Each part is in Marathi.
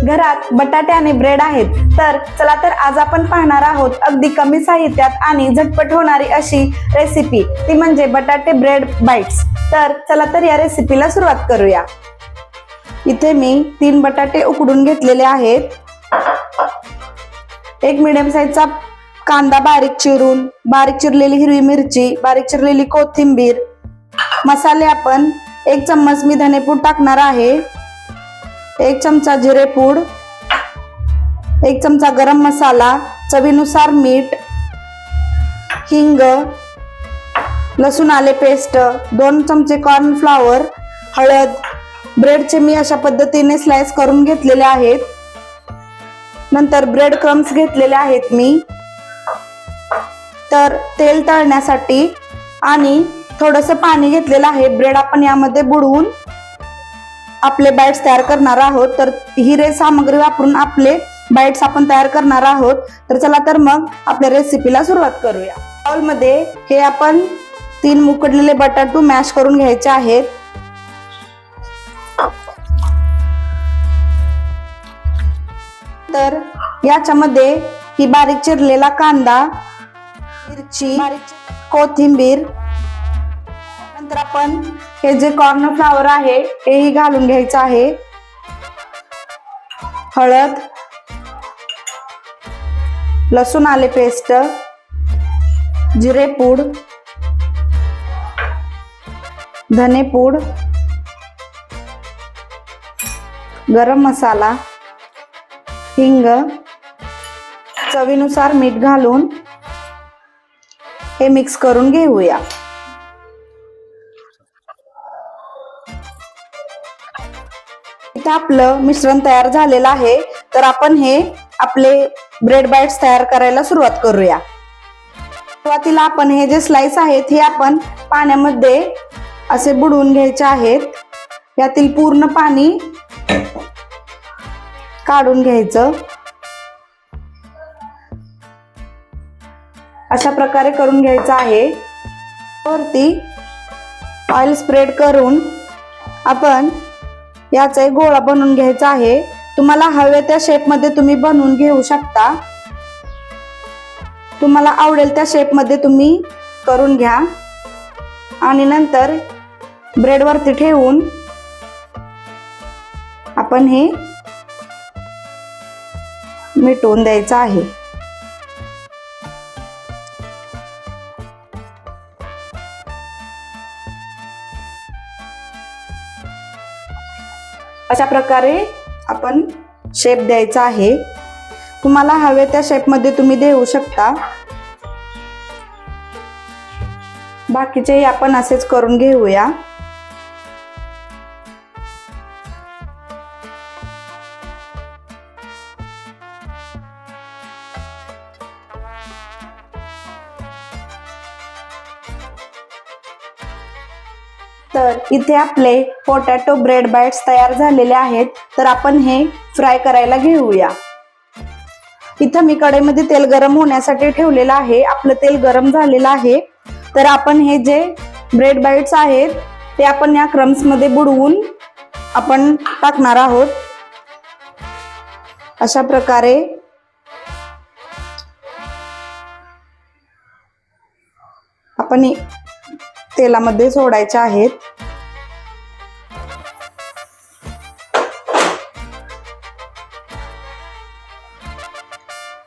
घरात बटाटे आणि ब्रेड आहेत. तर चला तर आज आपण पाहणार आहोत अगदी कमी साहित्यात आणि झटपट होणारी अशी रेसिपी, ती म्हणजे बटाटे ब्रेड बाईट्स. तर चला तर या रेसिपीला सुरुवात करूया. इथे मी 3 बटाटे उकडून घेतलेले आहेत. एक मीडियम साईजचा कांदा बारीक चिरून, बारीक चिरलेली हिरवी मिरची, बारीक चिरलेली कोथिंबीर. मसाले आपण 1 चम्मच मी धनेपूड टाकणार आहे, 1 चमचा जिरेपूड, 1 चमचा गरम मसाला, चवीनुसार मीठ, हिंग, लसूण आले पेस्ट, 2 चमचे कॉर्नफ्लॉवर, हळद. ब्रेडचे मी अशा पद्धतीने स्लाइस करून घेतलेले आहेत. नंतर ब्रेड क्रम्स घेतलेले आहेत मी. तर तेल तळण्यासाठी आणि थोडंसं पाणी घेतलेलं आहे. ब्रेड आपण यामध्ये बुडवून आपले बाईट्स तयार करणार आहोत. तर ही सामग्री वापरून आपले बाईट्स आपण तयार करणार आहोत. तर चला तर मग आपल्या रेसिपीला सुरुवात करूया. बाउलमध्ये हे आपण 3 उकडलेले बटाटू मॅश करून घ्यायचे आहेत. तर याच्यामध्ये ही बारीक चिरलेला कांदा, मिरची, कोथिंबीर, नंतर आपण हे जे कॉर्नफ्लॉवर आहे हेही घालून घ्यायचं आहे. हळद, लसूण आले पेस्ट, जिरेपूड, धनेपूड, गरम मसाला, हिंग, चवीनुसार मीठ घालून हे मिक्स करून घेऊया. इथे आपलं मिश्रण तयार झालेलं आहे. तर आपण हे आपले ब्रेड बाईट्स तयार करायला सुरुवात करूया. सुरुवातीला आपण हे जे स्लाइस आहेत हे आपण पाण्यामध्ये असे बुडवून घ्यायचे आहेत. यातील पूर्ण पाणी काढून घ्यायचं. अशा प्रकारे करून घ्यायचं आहे. वरती ऑइल स्प्रेड करून आपण याचा एक गोळा बनवून घ्यायचा आहे. तुम्हाला हवे त्या शेप मध्ये तुम्ही बनवून घेऊ शकता. तुम्हाला आवडेल त्या शेप मध्ये तुम्ही करून घ्या आणि नंतर ब्रेड वरती ठेवून आपण हे मिटवून द्यायचं आहे. अशा प्रकारे आपण शेप द्यायचा आहे. तुम्हाला हवे त्या शेप मध्ये तुम्ही देऊ शकता. बाकीचेही आपण असेच करून घेऊया. तर इथे आपले पोटॅटो ब्रेड बाईट्स तयार झालेले आहेत. तर आपण हे फ्राय करायला घेऊया. इथं मी कढईमध्ये तेल गरम होण्यासाठी ठेवलेलं आहे. आपलं तेल गरम झालेलं आहे. तर आपण हे जे ब्रेड बाईट्स आहेत ते आपण या क्रम्स मध्ये बुडवून आपण टाकणार आहोत. अशा प्रकारे आपण तेलामध्ये सोडायचे आहेत.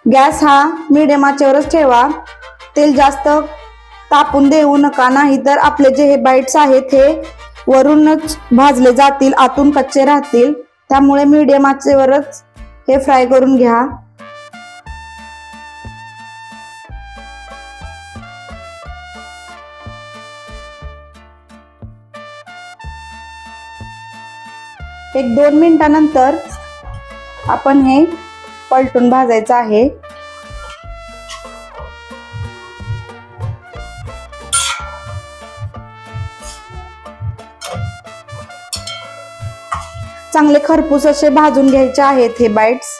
गॅस हा मीडियम आचेवरच ठेवा. तेल जास्त तापून देऊ नका, नाही तर आपले जे हे बाईट्स आहेत हे वरूनच भाजले जातील, आतून कच्चे राहतील. त्यामुळे मीडियम आचेवरच हे फ्राय करून घ्या. एक 2 मिनिटानंतर आपण हे पलटून भाजायचं आहे. चांगले खरपूस असे भाजून घ्यायचे आहेत हे बाईट्स.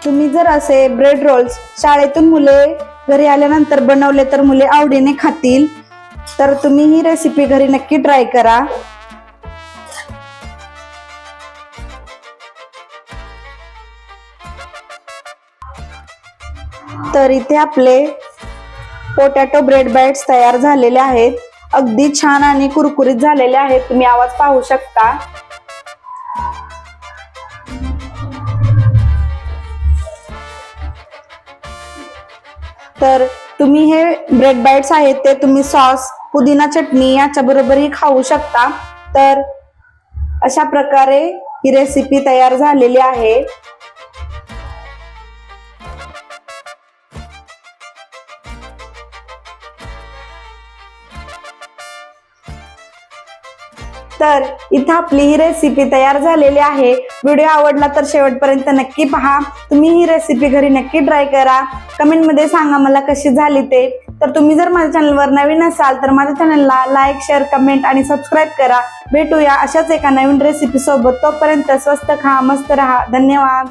तुम्ही जर असे ब्रेड रोल्स शाळेतून मुले घरी आल्यानंतर बनवले तर मुले आवडीने खातील, तर तुम्ही ही रेसिपी घरी नक्की ट्राय करा. तर इथे आपले पोटॅटो ब्रेड बाइट्स तयार झालेले आहेत. अगदी छान आणि कुरकुरीत झालेले आहेत. तुम्ही आवाज पाहू शकता. तर तुम्ही हे ब्रेड बाइट्स आहेत ते तुम्ही सॉस, पुदिना चटणी याच्या बरोबरही खाऊ शकता. तर अशा प्रकारे ही रेसिपी तयार झालेली आहे. तर इथं आपली ही रेसिपी तयार झालेली आहे. व्हिडिओ आवडला तर शेवटपर्यंत नक्की पहा. तुम्ही ही रेसिपी घरी नक्की ट्राय करा. कमेंट मध्ये सांगा मला कशी झाली ते. तर तुम्ही जर माझ्या चॅनलवर नवीन असाल तर माझ्या चॅनलला लाईक, शेअर, कमेंट आणि सबस्क्राईब करा. भेटूया अशाच एका नवीन रेसिपी सोबत. तोपर्यंत स्वस्त खा, मस्त रहा. धन्यवाद.